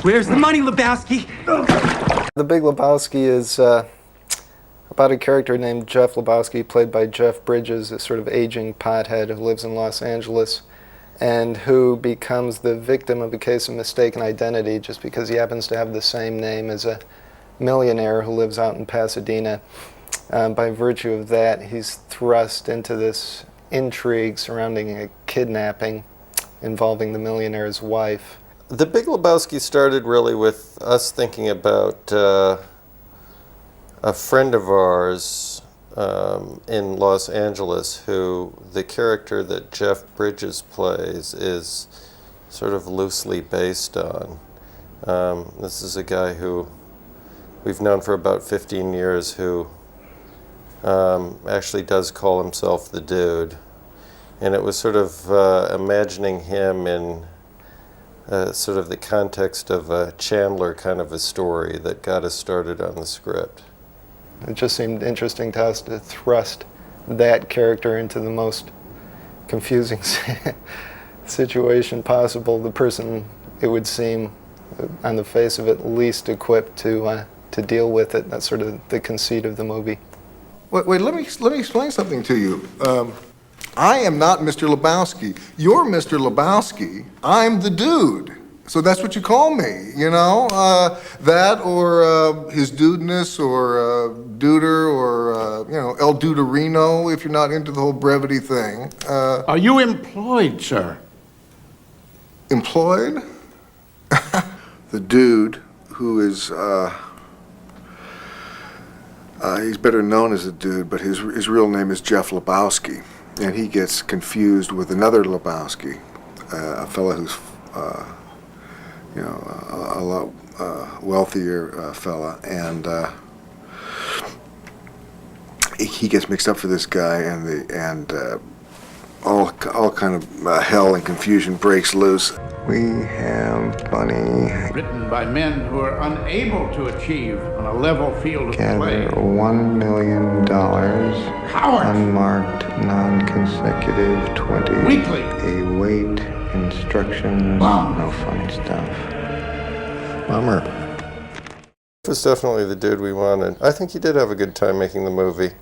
Where's the money, Lebowski? The Big Lebowski is about a character named Jeff Lebowski, played by Jeff Bridges, a sort of aging pothead who lives in Los Angeles and who becomes the victim of a case of mistaken identity just because he happens to have the same name as a millionaire who lives out in Pasadena. By virtue of that, he's thrust into this intrigue surrounding a kidnapping involving the millionaire's wife. The Big Lebowski started really with us thinking about a friend of ours in Los Angeles who the character that Jeff Bridges plays is sort of loosely based on. This is a guy who we've known for about 15 years who actually does call himself the Dude. And it was sort of imagining him in sort of the context of a Chandler kind of a story that got us started on the script. It just seemed interesting to us to thrust that character into the most confusing situation possible. The person, it would seem, on the face of it, least equipped to deal with it. That's sort of the conceit of the movie. Wait, let me explain something to you. I am not Mr. Lebowski. You're Mr. Lebowski. I'm the Dude. So that's what you call me, you know? That or his dudeness or Duder or, you know, El Duderino if you're not into the whole brevity thing. Are you employed, sir? Employed? The Dude, who is, he's better known as the Dude, but his real name is Jeff Lebowski. And he gets confused with another Lebowski, a fella who's, you know, a lot wealthier fella, and he gets mixed up for this guy, and all kind of hell and confusion breaks loose. We have money. Written by men who are unable to achieve on a level field of play. Gather $1 million. Howard! Unmarked, non-consecutive 20. Weekly. Await instructions. Bum. No fun stuff. Bummer. It was definitely the Dude we wanted. I think he did have a good time making the movie.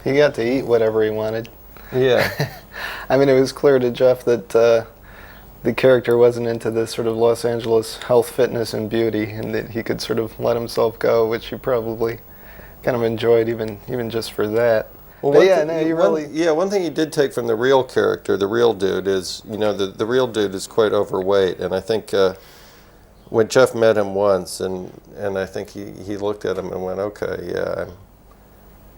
He got to eat whatever he wanted. Yeah. I mean, it was clear to Jeff that the character wasn't into this sort of Los Angeles health, fitness, and beauty, and that he could sort of let himself go, which he probably kind of enjoyed even just for that. Well, one thing he did take from the real character, the real Dude, is, you know, the real Dude is quite overweight, and I think when Jeff met him once, and I think he looked at him and went, okay, yeah,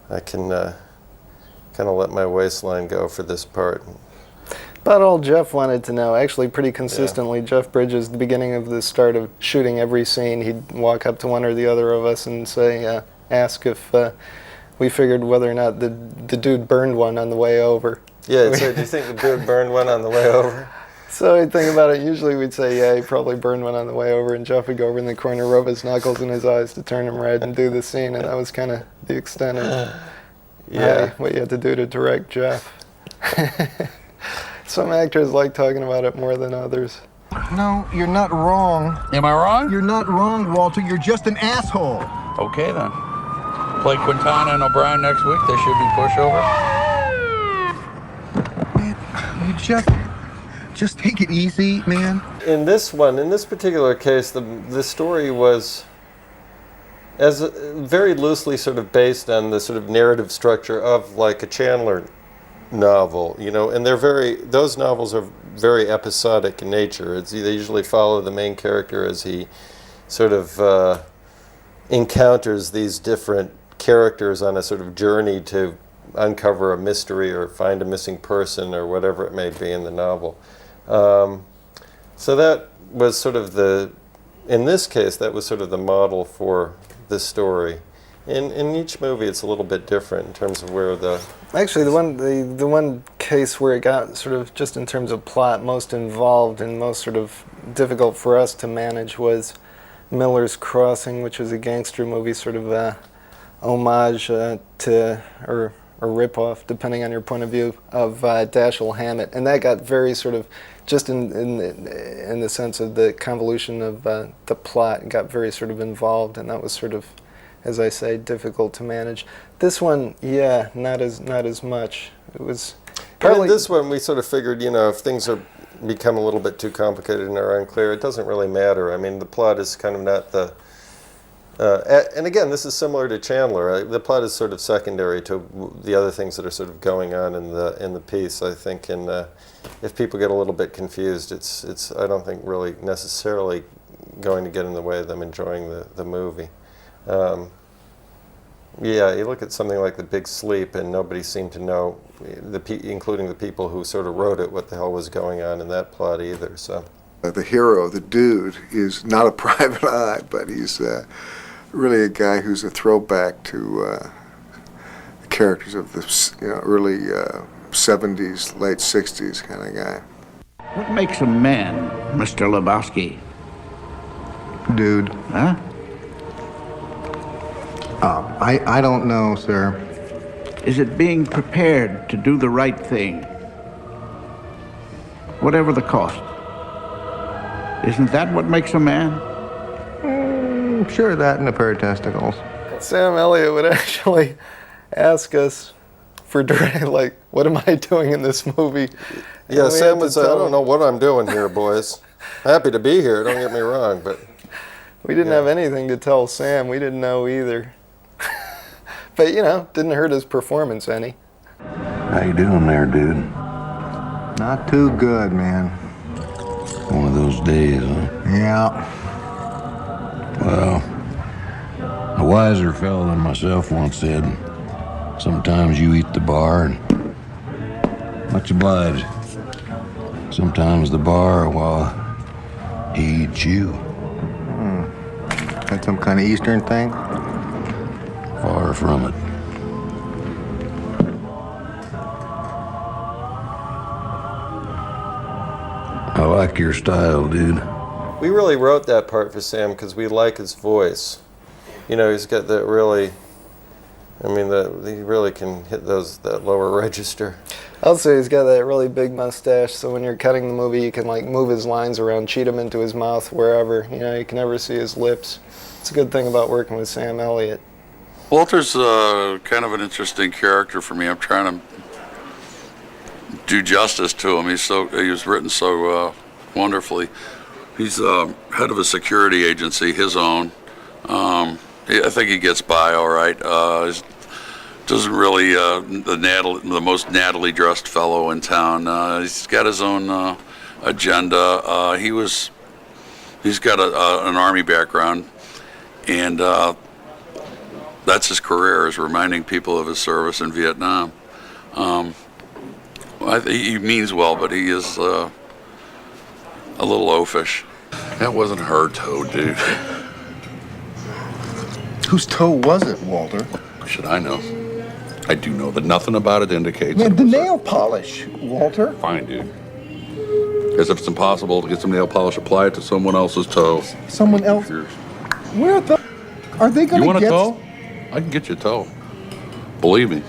I can kind of let my waistline go for this part. About all Jeff wanted to know, actually pretty consistently. Yeah. Jeff Bridges, the beginning of the start of shooting every scene, he'd walk up to one or the other of us and say, ask if we figured whether or not the Dude burned one on the way over. Yeah, so do you think the Dude burned one on the way over? So we'd think about it, usually we'd say, yeah, he probably burned one on the way over, and Jeff would go over in the corner, rub his knuckles in his eyes to turn him red and do the scene, and that was kind of the extent of what you had to do to direct Jeff. Some actors like talking about it more than others. No, you're not wrong. Am I wrong? You're not wrong, Walter. You're just an asshole. Okay, then. Play Quintana and O'Brien next week. They should be pushover. Man, you just take it easy, man. In this particular case, the story was very loosely sort of based on the sort of narrative structure of like a Chandler novel, you know, and those novels are very episodic in nature. They usually follow the main character as he sort of encounters these different characters on a sort of journey to uncover a mystery or find a missing person or whatever it may be in the novel. So that was sort of in this case, that was sort of the model for the story. In each movie, it's a little bit different in terms of where Actually, the one case where it got sort of, just in terms of plot, most involved and most sort of difficult for us to manage was Miller's Crossing, which was a gangster movie, sort of homage to, or or ripoff, depending on your point of view, of Dashiell Hammett, and that got very sort of, just in the sense of the convolution of the plot, got very sort of involved, and that was sort of, as I say, difficult to manage. This one, yeah, not as much. It was But in this one, we sort of figured, if things become a little bit too complicated and are unclear, it doesn't really matter. I mean, the plot is kind of not the... and again, this is similar to Chandler. The plot is sort of secondary to the other things that are sort of going on in the piece, I think. And if people get a little bit confused, it's I don't think really necessarily going to get in the way of them enjoying the movie. Yeah, you look at something like The Big Sleep, and nobody seemed to know, including the people who sort of wrote it, what the hell was going on in that plot either. So The hero, the dude, is not a private eye, but he's really a guy who's a throwback to the characters of the early 70s, late 60s kind of guy. What makes a man, Mr. Lebowski? Dude. Huh? I don't know, sir. Is it being prepared to do the right thing? Whatever the cost. Isn't that what makes a man? Sure, that and a pair of testicles. Sam Elliott would actually ask us for direct, like, what am I doing in this movie? yeah, And we Sam had to would say, I tell don't him. know what I'm doing here, boys. Happy to be here, don't get me wrong, but We didn't have anything to tell Sam. We didn't know either. But, didn't hurt his performance any. How you doing there, dude? Not too good, man. One of those days, huh? Yeah. Well, a wiser fellow than myself once said, sometimes you eat the bar and much obliged. Sometimes the bar while he eats you. That some kind of Eastern thing? Far from it. I like your style, dude. we really wrote that part for Sam because we like his voice. He's got that really... I mean, he really can hit that lower register. Also, he's got that really big mustache, so when you're cutting the movie, you can move his lines around, cheat him into his mouth, wherever. You can never see his lips. It's a good thing about working with Sam Elliott. Walter's kind of an interesting character for me. I'm trying to do justice to him. He was written so wonderfully. He's head of a security agency, his own. I think he gets by all right. Doesn't really the most nattily dressed fellow in town. He's got his own agenda. He's got an army background, and that's his career, is reminding people of his service in Vietnam. He means well, but he is a little oafish. That wasn't her toe, dude. Whose toe was it, Walter? Should I know? I do know that nothing about it indicates Man, it the was nail polish, Walter. fine, dude. As if it's impossible to get some nail polish, apply it to someone else's toe. Someone else. Yours. Where the... Are they going You to want get... a toe? I can get you a toe. Believe me.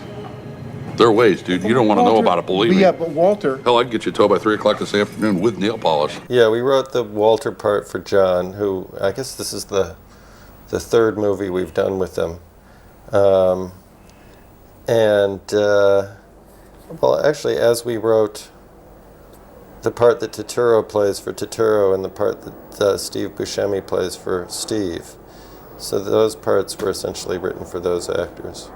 There are ways, dude. You don't want to know Walter, about it, believe me. Yeah, but Walter... Hell, I can get you a toe by 3 o'clock this afternoon with nail polish. Yeah, we wrote the Walter part for John, who I guess this is the third movie we've done with him. Well, actually, as we wrote the part that Turturro plays for Turturro and the part that Steve Buscemi plays for Steve, so those parts were essentially written for those actors.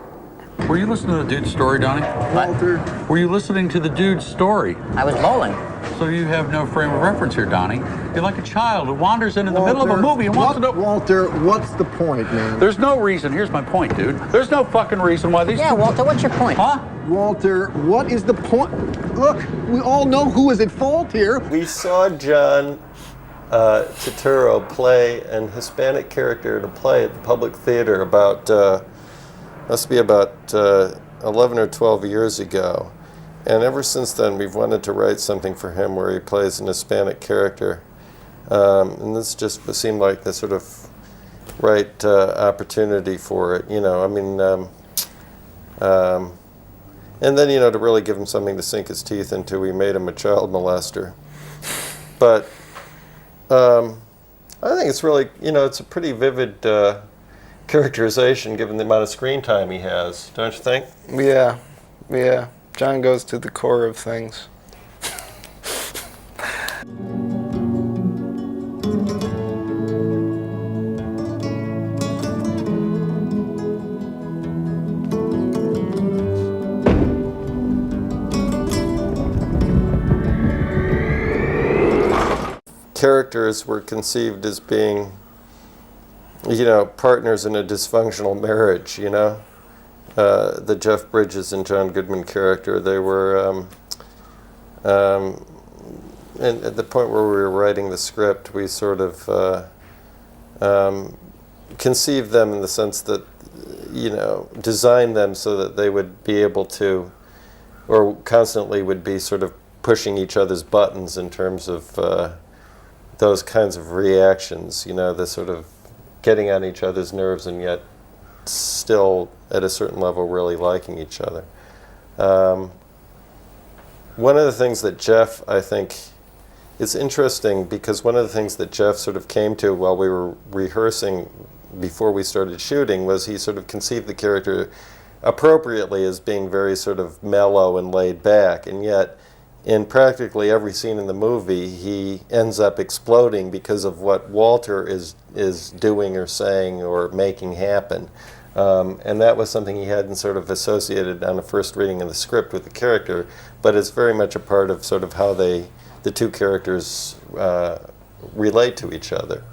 Were you listening to the dude's story, Donnie? Walter... Were you listening to the dude's story? I was bowling. So you have no frame of reference here, Donnie. You're like a child who wanders in the middle of a movie and wants to know... Walter, what's the point, man? There's no reason. Here's my point, dude. There's no fucking reason why these Yeah, two... Walter, what's your point? Huh? Walter, what is the point? Look, we all know who is at fault here. We saw John Turturro play an Hispanic character in a play at the Public Theater must be about 11 or 12 years ago. And ever since then, we've wanted to write something for him where he plays an Hispanic character. And this just seemed like the sort of right opportunity for it. And then, to really give him something to sink his teeth into, we made him a child molester. But I think it's really, it's a pretty vivid characterization given the amount of screen time he has, don't you think? Yeah. John goes to the core of things. Characters were conceived as being, partners in a dysfunctional marriage, the Jeff Bridges and John Goodman character, they were, and at the point where we were writing the script, we sort of conceived them in the sense that, designed them so that they would be able to, or constantly would be sort of pushing each other's buttons in terms of those kinds of reactions, the sort of getting on each other's nerves and yet still at a certain level really liking each other. One of the things that Jeff, I think, it's interesting because one of the things that Jeff sort of came to while we were rehearsing before we started shooting was he sort of conceived the character appropriately as being very sort of mellow and laid back, and yet in practically every scene in the movie, he ends up exploding because of what Walter is doing or saying or making happen. And that was something he hadn't sort of associated on the first reading of the script with the character, but it's very much a part of sort of how the two characters relate to each other.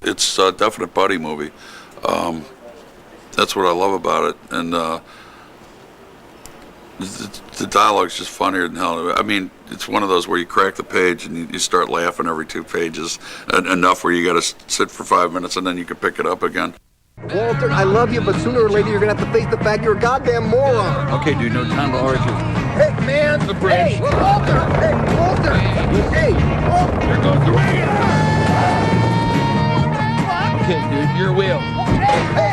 It's a definite buddy movie. That's what I love about it. And the dialogue's just funnier than hell. I mean, it's one of those where you crack the page and you start laughing every 2 pages, enough where you got to sit for 5 minutes and then you can pick it up again. Walter, I love you, but sooner or later you're gonna have to face the fact you're a goddamn moron. Okay, dude, no time to argue. Hey, man! The bridge. Hey, Walter! Hey, Walter! Hey, Walter! There goes the wheel. Okay, dude, your wheel.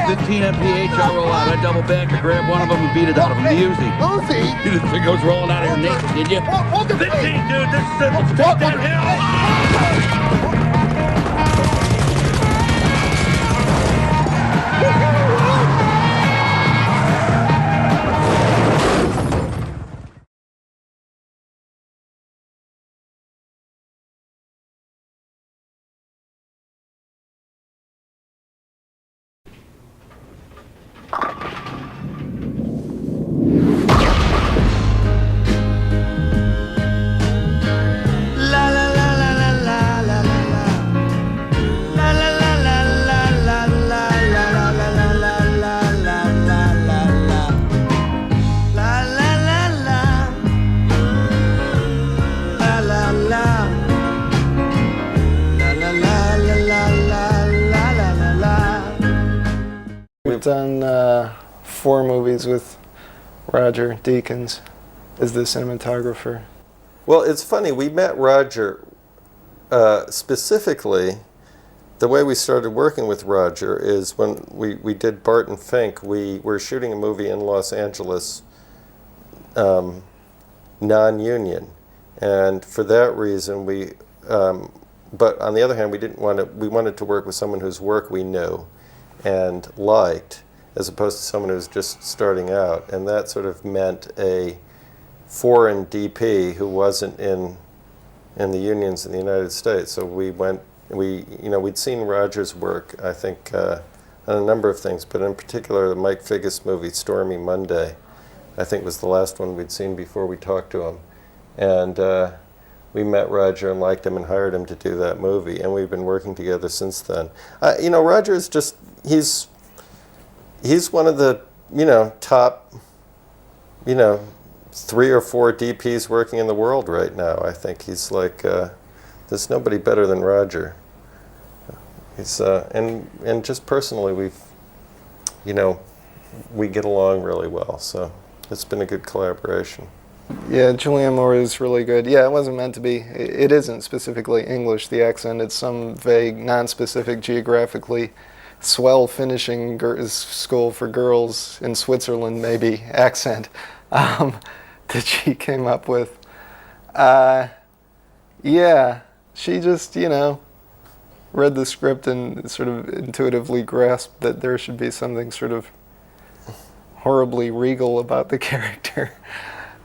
15 mph, I roll out. I double back, I grab one of them and beat it out of them. The Uzi. Lucy! You didn't think I was rolling out of your naked, did you? Walter, 15, please. dude, this is it. Let's take that hill. We've done 4 movies with Roger Deakins as the cinematographer. Well, it's funny, we met Roger specifically. The way we started working with Roger is when we did Barton Fink. We were shooting a movie in Los Angeles, non-union, and for that reason but on the other hand, we wanted to work with someone whose work we knew and liked, as opposed to someone who's just starting out, and that sort of meant a foreign DP who wasn't in the unions in the United States. So we'd seen Roger's work, I think, on a number of things, but in particular the Mike Figgis movie Stormy Monday, I think was the last one we'd seen before we talked to him. And we met Roger and liked him and hired him to do that movie, and we've been working together since then. Roger is just, he's one of the, top, 3 or 4 DPs working in the world right now. I think he's like, there's nobody better than Roger. He's, and just personally, we get along really well, so it's been a good collaboration. Yeah, Julianne Moore is really good. Yeah, it wasn't meant to be. It isn't specifically English, the accent. It's some vague, non-specific, geographically swell finishing school for girls in Switzerland, maybe, accent. that she came up with. Yeah, she just, read the script and sort of intuitively grasped that there should be something sort of horribly regal about the character.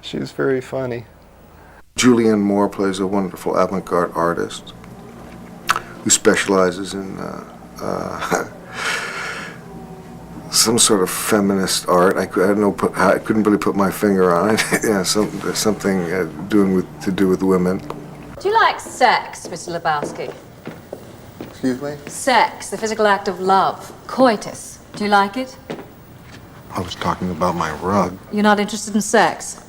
She's very funny. Julianne Moore plays a wonderful avant-garde artist who specializes in some sort of feminist art. I couldn't really put my finger on it. Yeah, something to do with women. Do you like sex, Mr. Lebowski? Excuse me? Sex, the physical act of love, coitus. Do you like it? I was talking about my rug. You're not interested in sex?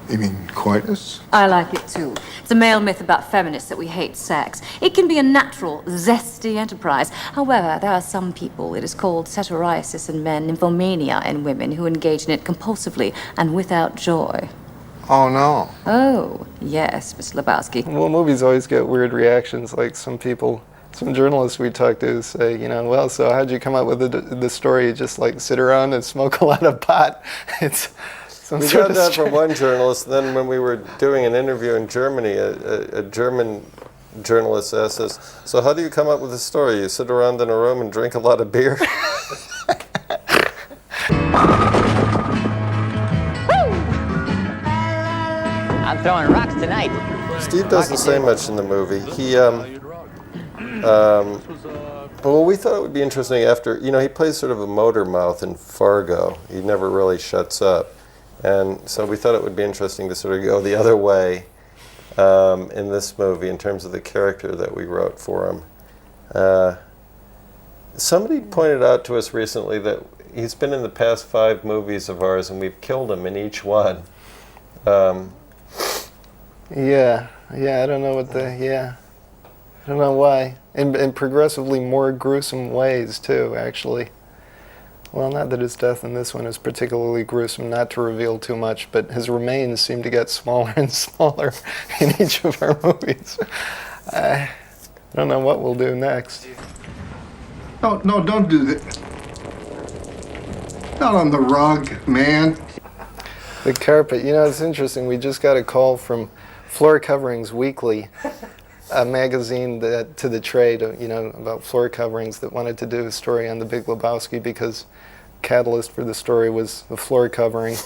You mean coitus? I like it too. It's a male myth about feminists that we hate sex. It can be a natural, zesty enterprise. However, there are some people, it is called satyriasis in men, nymphomania in women, who engage in it compulsively and without joy. Oh, no. Oh, yes, Mr. Lebowski. Well, movies always get weird reactions. Like some journalists we talk to say, well, so how'd you come up with the story? You just like sit around and smoke a lot of pot. It's we got that from one journalist. Then when we were doing an interview in Germany, a German journalist asked us, so how do you come up with a story? You sit around in a room and drink a lot of beer? I'm throwing rocks tonight. Steve doesn't say much in the movie. Well, we thought it would be interesting after, he plays sort of a motor mouth in Fargo. He never really shuts up. And so we thought it would be interesting to sort of go the other way in this movie in terms of the character that we wrote for him. Somebody pointed out to us recently that he's been in the past 5 movies of ours and we've killed him in each one. Yeah, I don't know I don't know why. In progressively more gruesome ways, too, actually. Well, not that his death in this one is particularly gruesome, not to reveal too much, but his remains seem to get smaller and smaller in each of our movies. I don't know what we'll do next. No, don't do that. Not on the rug, man. The carpet, it's interesting. We just got a call from Floor Coverings Weekly, a magazine to the trade, about floor coverings, that wanted to do a story on the Big Lebowski because catalyst for the story was the floor covering.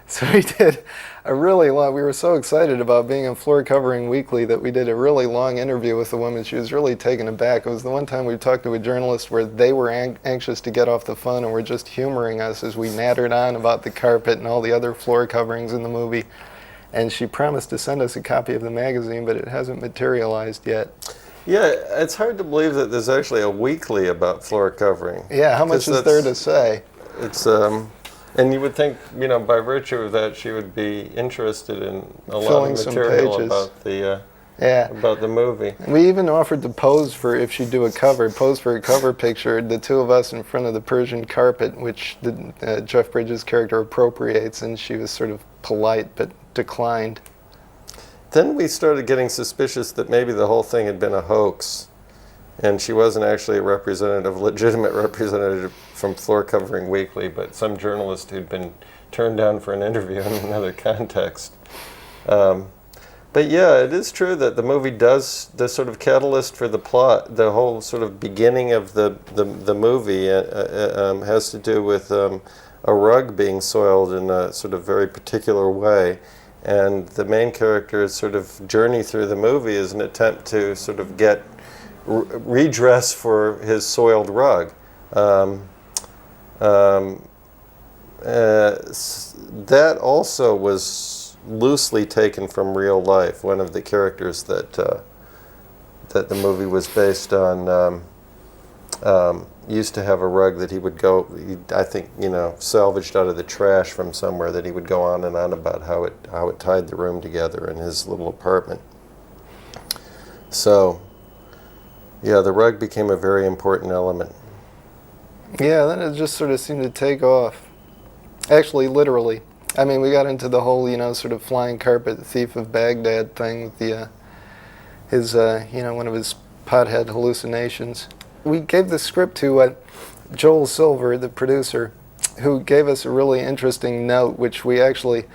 So we did a really long, we were so excited about being in Floor Covering Weekly that we did a really long interview with the woman. She was really taken aback. It was the one time we talked to a journalist where they were anxious to get off the phone and were just humoring us as we nattered on about the carpet and all the other floor coverings in the movie. And she promised to send us a copy of the magazine, but it hasn't materialized yet. Yeah, it's hard to believe that there's actually a weekly about floor covering. Yeah, how much is there to say? It's and you would think, by virtue of that, she would be interested in a lot of material about the about the movie. We even offered to pose for a cover picture, the two of us in front of the Persian carpet, which Jeff Bridges' character appropriates, and she was sort of polite but declined. Then we started getting suspicious that maybe the whole thing had been a hoax, and she wasn't actually a legitimate representative from Floor Covering Weekly, but some journalist who'd been turned down for an interview in another context. But yeah, it is true that the movie does, the sort of catalyst for the plot, the whole sort of beginning of the movie has to do with a rug being soiled in a sort of very particular way. And the main character's sort of journey through the movie is an attempt to sort of get redress for his soiled rug. That also was loosely taken from real life. One of the characters that the movie was based on used to have a rug that he would salvaged out of the trash from somewhere, that he would go on and on about how it tied the room together in his little apartment. So, yeah, the rug became a very important element. Yeah, then it just sort of seemed to take off. Actually, literally. I mean, we got into the whole, sort of flying carpet thief of Baghdad thing with one of his pothead hallucinations. We gave the script to Joel Silver, the producer, who gave us a really interesting note, which we actually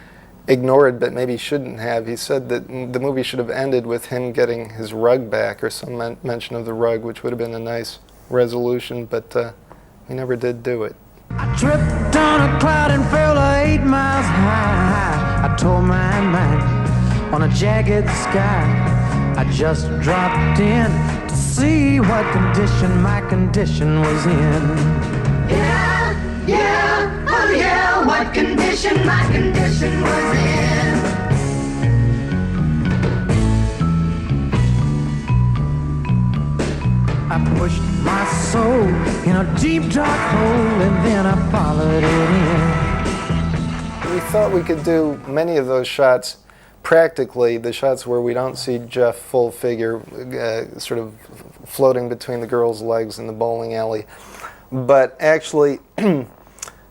ignored, but maybe shouldn't have. He said that the movie should have ended with him getting his rug back, or some mention of the rug, which would have been a nice resolution, but he never did do it. I tripped on a cloud and fell 8 miles high. I tore my mind on a jagged sky. I just dropped in to see what condition my condition was in. Yeah, yeah, oh yeah, what condition my condition was in. I pushed my soul in a deep dark hole and then I followed it in. We thought we could do many of those shots practically, the shots where we don't see Jeff full figure sort of floating between the girl's legs in the bowling alley. But actually,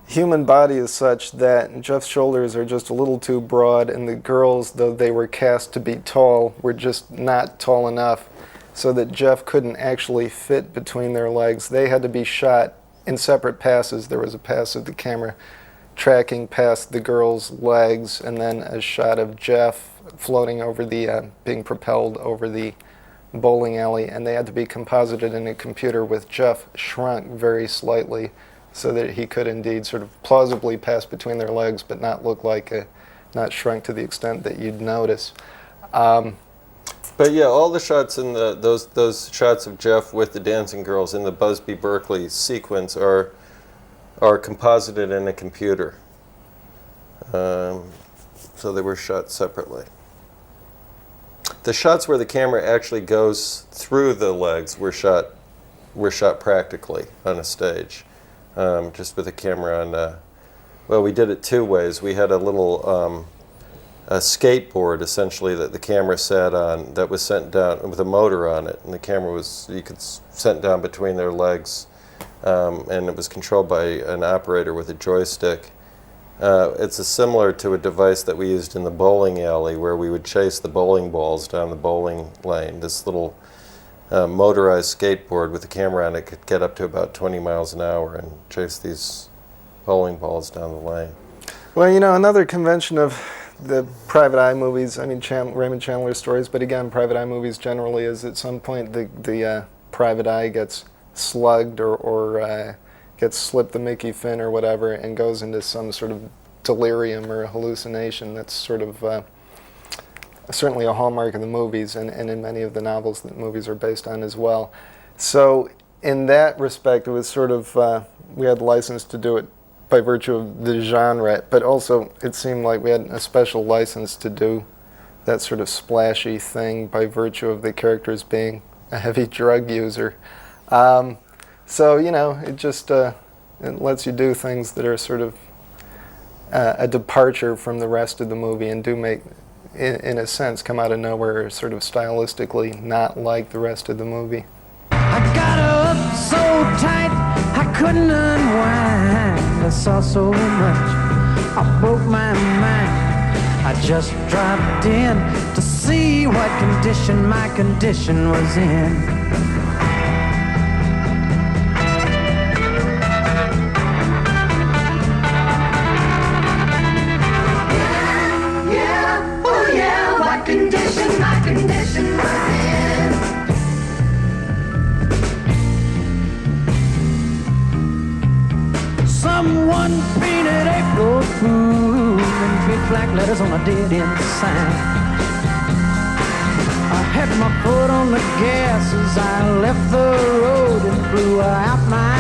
human body is such that Jeff's shoulders are just a little too broad, and the girls, though they were cast to be tall, were just not tall enough so that Jeff couldn't actually fit between their legs. They had to be shot in separate passes. There was a pass of the camera tracking past the girl's legs, and then a shot of Jeff floating over the, being propelled over the bowling alley, and they had to be composited in a computer with Jeff shrunk very slightly so that he could indeed sort of plausibly pass between their legs but not look like not shrunk to the extent that you'd notice. But yeah, all the shots in those shots of Jeff with the dancing girls in the Busby Berkeley sequence are composited in a computer. So they were shot separately. The shots where the camera actually goes through the legs were shot practically on a stage, just with the camera on. Well, we did it two ways. We had a little a skateboard essentially that the camera sat on that was sent down with a motor on it, and the camera was sent down between their legs, and it was controlled by an operator with a joystick. It's similar to a device that we used in the bowling alley where we would chase the bowling balls down the bowling lane. This little motorized skateboard with a camera on it could get up to about 20 miles an hour and chase these bowling balls down the lane. Well, you know, another convention of the private eye movies, I mean Raymond Chandler stories, but again, private eye movies generally is at some point the private eye gets slugged or gets slipped the Mickey fin or whatever and goes into some sort of delirium or hallucination. That's sort of certainly a hallmark of the movies and in many of the novels that movies are based on as well. So in that respect, it was sort of, we had license to do it by virtue of the genre, but also it seemed like we had a special license to do that sort of splashy thing by virtue of the characters being a heavy drug user. So, you know, it just it lets you do things that are sort of a departure from the rest of the movie and do make, in a sense, come out of nowhere, sort of stylistically not like the rest of the movie. I got her up so tight I couldn't unwind. I saw so much, I broke my mind. I just dropped in to see what condition my condition was in. Yeah, oh yeah, what condition my condition was in. Someone painted April Fool in big black letters on a dead-end sign. I had my foot on the gas as I left the road and blew out my